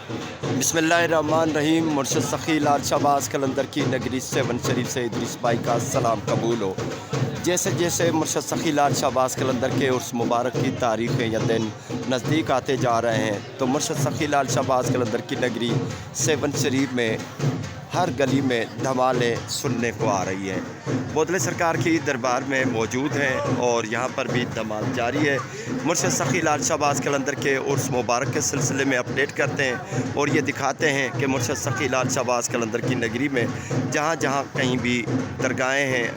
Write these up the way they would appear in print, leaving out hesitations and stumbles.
बिस्मिल्लाहिर्रहमानिर्रहीम। मुर्शद सखी लाल शहबाज कलंदर की नगरी सेवन शरीफ से इदरीस भाई का सलाम कबूल हो। जैसे जैसे मुर्शद सखी लाल शहबाज कलंदर के उर्स मुबारक की तारीख़ें या दिन नज़दीक आते जा रहे हैं, तो मुर्शद सखी लाल शहबाज कलंदर की नगरी सेवन शरीफ में हर गली में धमालें सुनने को आ रही हैं। बोदले सरकार की दरबार में मौजूद हैं और यहाँ पर भी धमाल जारी है। मुर्शद सखी लाल शहबाज कलंदर के उर्स मुबारक के सिलसिले में अपडेट करते हैं और ये दिखाते हैं कि मुर्शद सखी लाल शहबाज कलंदर की नगरी में जहाँ जहाँ कहीं भी दरगाहें हैं,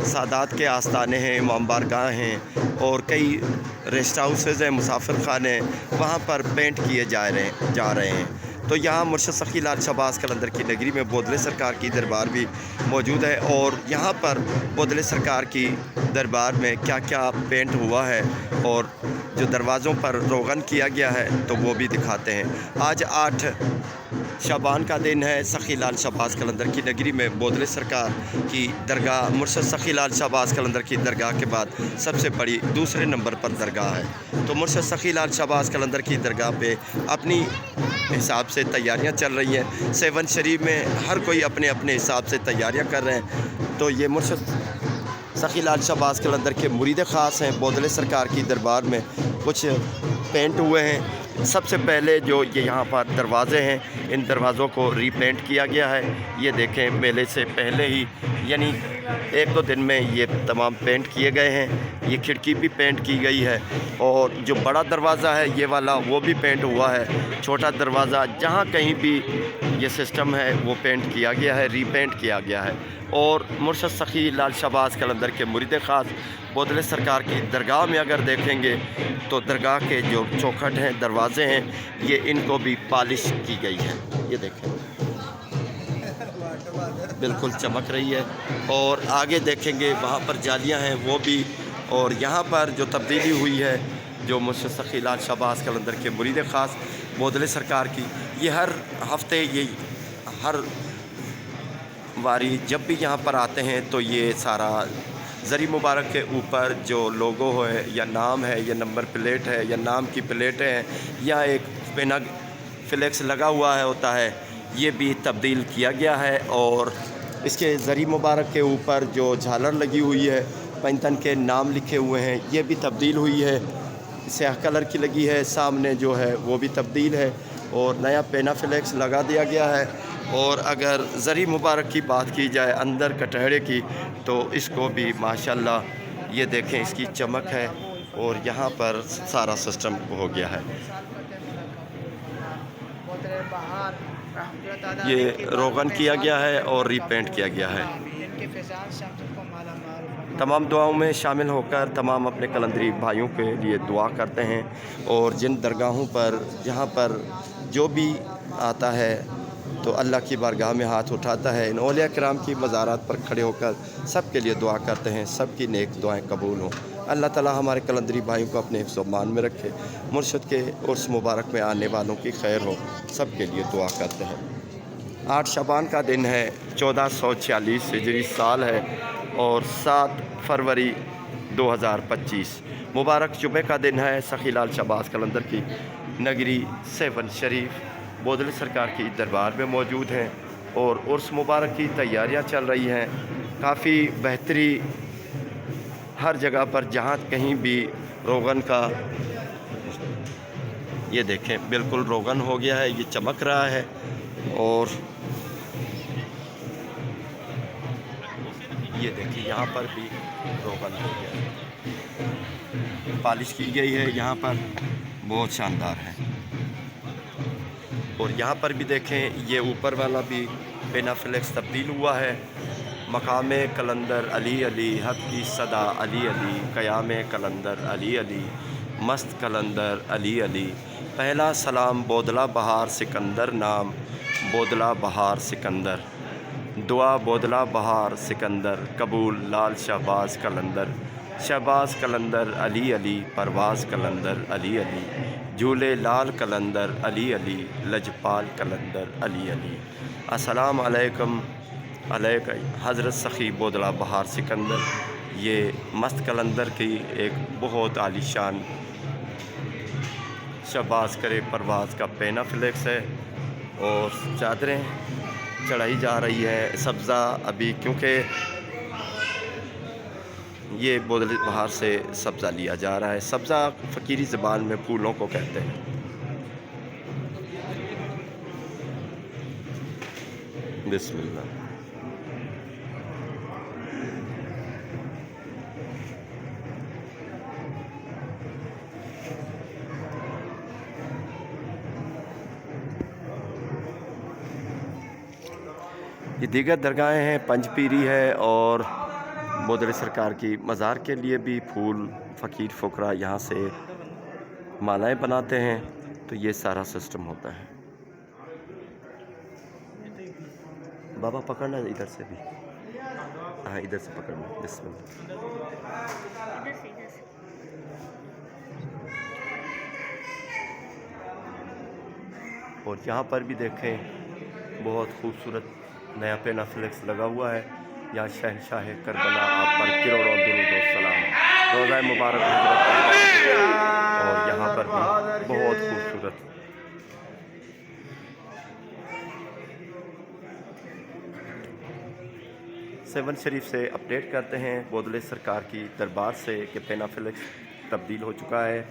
सादात के आस्थाने हैं, इमाम बारगाह हैं और कई रेस्ट हाउसेज़ हैं, मुसाफिर खाने, वहाँ पर पेंट किए जा रहे हैं। तो यहाँ मुर्शद सखी लाल शहबाज कलंदर की नगरी में बोदले सरकार की दरबार भी मौजूद है और यहाँ पर बोदले सरकार की दरबार में क्या क्या पेंट हुआ है और जो दरवाज़ों पर रोगन किया गया है तो वो भी दिखाते हैं। आज 8 शाबान का दिन है। सखी लाल शहबाज कलंदर की नगरी में बोदले सरकार की दरगाह मुर्शद सखी लाल शहबाज कलंदर की दरगाह के बाद सबसे बड़ी दूसरे नंबर पर दरगाह है। तो मुर्शद सखी लाल शहबाज कलंदर की दरगाह पे अपनी हिसाब से तैयारियां चल रही हैं। सेवन शरीफ में हर कोई अपने अपने हिसाब से तैयारियां कर रहे हैं। तो ये मुर्शद सखी लाल शहबाज कलंदर के मुरीद ख़ास हैं। बोदले सरकार की दरबार में कुछ पेंट हुए हैं। सबसे पहले जो ये यहाँ पर दरवाज़े हैं, इन दरवाज़ों को रीपेंट किया गया है। ये देखें, मेले से पहले ही यानी 1-2 दिन में ये तमाम पेंट किए गए हैं। ये खिड़की भी पेंट की गई है और जो बड़ा दरवाज़ा है ये वाला वो भी पेंट हुआ है। छोटा दरवाज़ा जहाँ कहीं भी ये सिस्टम है वो पेंट किया गया है, रीपेंट किया गया है। और मुर्शद सखी लाल शहबाज कलंदर के मुरीद ख़ास बोदले सरकार की दरगाह में अगर देखेंगे तो दरगाह के जो चौखट हैं, दरवाज़े हैं, ये इनको भी पॉलिश की गई है। ये देखें, बिल्कुल चमक रही है। और आगे देखेंगे वहाँ पर जालियाँ हैं वो भी। और यहाँ पर जो तब्दीली हुई है, जो मुर्शद सखी लाल शहबाज कलंदर के मुरीद ख़ास बोदले सरकार की, ये हर हफ्ते ये हर वारी जब भी यहाँ पर आते हैं तो ये सारा ज़री मुबारक के ऊपर जो लोगो है या नाम है या नंबर प्लेट है या नाम की प्लेटें हैं या एक पेना फ्लेक्स लगा हुआ है होता है, ये भी तब्दील किया गया है। और इसके ज़री मुबारक के ऊपर जो झालर लगी हुई है, पैंतन के नाम लिखे हुए हैं, ये भी तब्दील हुई है। स्याह कलर की लगी है, सामने जो है वो भी तब्दील है और नया पेना फ्लेक्स लगा दिया गया है। और अगर ज़री मुबारक की बात की जाए अंदर कटहरे की, तो इसको भी माशाल्लाह ये देखें, इसकी चमक है और यहाँ पर सारा सिस्टम हो गया है। ये रोगन किया गया है और रीपेंट किया गया है। तमाम दुआओं में शामिल होकर तमाम अपने कलंदरी भाइयों के लिए दुआ करते हैं। और जिन दरगाहों पर जहाँ पर जो भी आता है तो अल्लाह की बारगाह में हाथ उठाता है, इन औलिया किराम की मज़ारात पर खड़े होकर सब के लिए दुआ करते हैं, सब की नेक दुआएं कबूल हों। अल्लाह ताला हमारे कलंदरी भाइयों को अपने हिफ्ज़ व मान में रखे। मुर्शद के उर्स मुबारक में आने वालों की खैर हो, सब के लिए दुआ करते हैं। 8 शाबान का दिन है, 1446 हिजरी साल है और 7 फरवरी 2025 मुबारक जुमे का दिन है। सखी लाल शहबाज कलंदर की नगरी सेवन शरीफ बोदले सरकार की दरबार में मौजूद हैं और उर्स मुबारक की तैयारियां चल रही हैं। काफ़ी बेहतरी हर जगह पर जहाँ कहीं भी रोगन का, ये देखें, बिल्कुल रोगन हो गया है, ये चमक रहा है। और ये देखिए, यहाँ पर भी रोगन हो गया है, पॉलिश की गई है, यहाँ पर बहुत शानदार है। और यहाँ पर भी देखें, ये ऊपर वाला भी पेना फ्लेक्स तब्दील हुआ है। मकाम कलंदर अली अली, हक की सदा अली अली, क़याम कलंदर अली अली, मस्त कलंदर अली अली, पहला सलाम बोदला बहार सिकंदर नाम, बोदला बहार सिकंदर, दुआ बोदला बहार सिकंदर, कबूल लाल शहबाज कलंदर, शहबाज कलंदर अली अली, परवाज़ कलंदर अली अली, झूले लाल कलंदर अली अली, लजपाल कलंदर अली अली। अस्सलाम अलैकुम अलैक हज़रत सखी बोदला बहार सिकंदर। ये मस्त कलंदर की एक बहुत आलीशान शहबाज करे परवाज़ का पेना फ्लेक्स है और चादरें चढ़ाई जा रही है। सब्ज़ा अभी क्योंकि ये बोदले बहार से सब्ज़ा लिया जा रहा है। सब्ज़ा फ़कीरी ज़बान में फूलों को कहते हैं। बिस्मिल्लाह। ये दीगर दरगाहें हैं, पंजपीरी है और बोदले सरकार की मज़ार के लिए भी फूल फ़कीर फ़ुकरा यहाँ से मालाएँ बनाते हैं। तो ये सारा सिस्टम होता है। बाबा पकड़ना इधर से भी, हाँ इधर से पकड़ना। बिस्मिल्लाह। और यहाँ पर भी देखें बहुत खूबसूरत नया पेना फ्लेक्स लगा हुआ है। यहाँ शहंशाह करबला आप पर करोड़ों दुरूद व सलाम, रोज़ा मुबारक और यहाँ पर भी बहुत खूबसूरत। सेवन शरीफ से अपडेट करते हैं बोदले सरकार की दरबार से कि पेना फ्लेक्स तब्दील हो चुका है।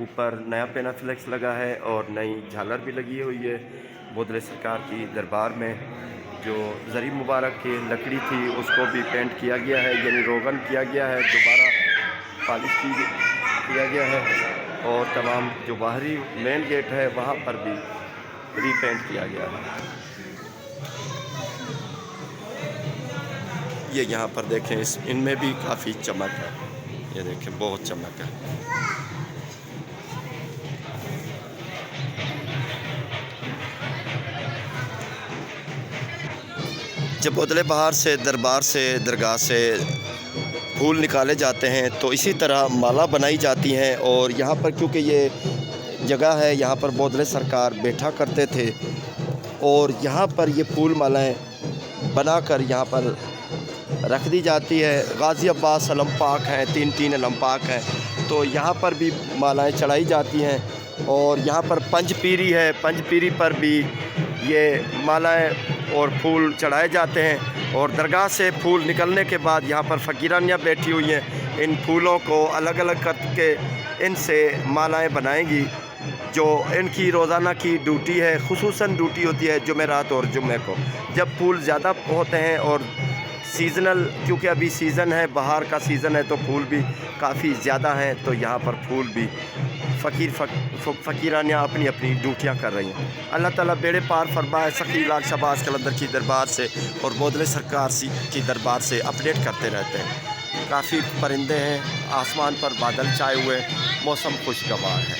ऊपर नया पेना फ्लेक्स लगा है और नई झालर भी लगी हुई है। बोदले सरकार की दरबार में जो ज़री मुबारक की लकड़ी थी उसको भी पेंट किया गया है, यानी रोगन किया गया है, दोबारा पॉलिश किया गया है। और तमाम जो बाहरी मेन गेट है वहाँ पर भी रीपेंट किया गया है। ये यहाँ पर देखें, इनमें भी काफ़ी चमक है। ये देखें बहुत चमक है। जब बोदले बहार से दरबार से दरगाह से फूल निकाले जाते हैं तो इसी तरह माला बनाई जाती हैं। और यहाँ पर क्योंकि ये जगह है, यहाँ पर बोदले सरकार बैठा करते थे और यहाँ पर ये फूल मालाएँ बनाकर यहाँ पर रख दी जाती है। गाज़ी अब्बास अलम पाक हैं, तीन अलम पाक हैं, तो यहाँ पर भी मालाएँ चढ़ाई जाती हैं। और यहाँ पर पंजपीरी है, पंजपीरी पर भी ये मालाएँ और फूल चढ़ाए जाते हैं। और दरगाह से फूल निकलने के बाद यहाँ पर फ़कीरानियाँ बैठी हुई हैं, इन फूलों को अलग अलग करके इनसे मालाएँ बनाएंगी। जो इनकी रोज़ाना की ड्यूटी है, खुसूसन ड्यूटी होती है जुमेरात और जुम्मे को, जब फूल ज़्यादा होते हैं और सीज़नल, क्योंकि अभी सीज़न है, बहार का सीज़न है, तो फूल भी काफ़ी ज़्यादा हैं। तो यहाँ पर फूल भी फ़कीरानियाँ अपनी अपनी ड्यूटियाँ कर रही हैं। अल्लाह ताला बेड़े पार फरमाए। सखी लाल शहबाज कलंदर की दरबार से और बोदले सरकार की दरबार से अपडेट करते रहते हैं। काफ़ी परिंदे हैं, आसमान पर बादल छाए हुए, मौसम खुशगवार है।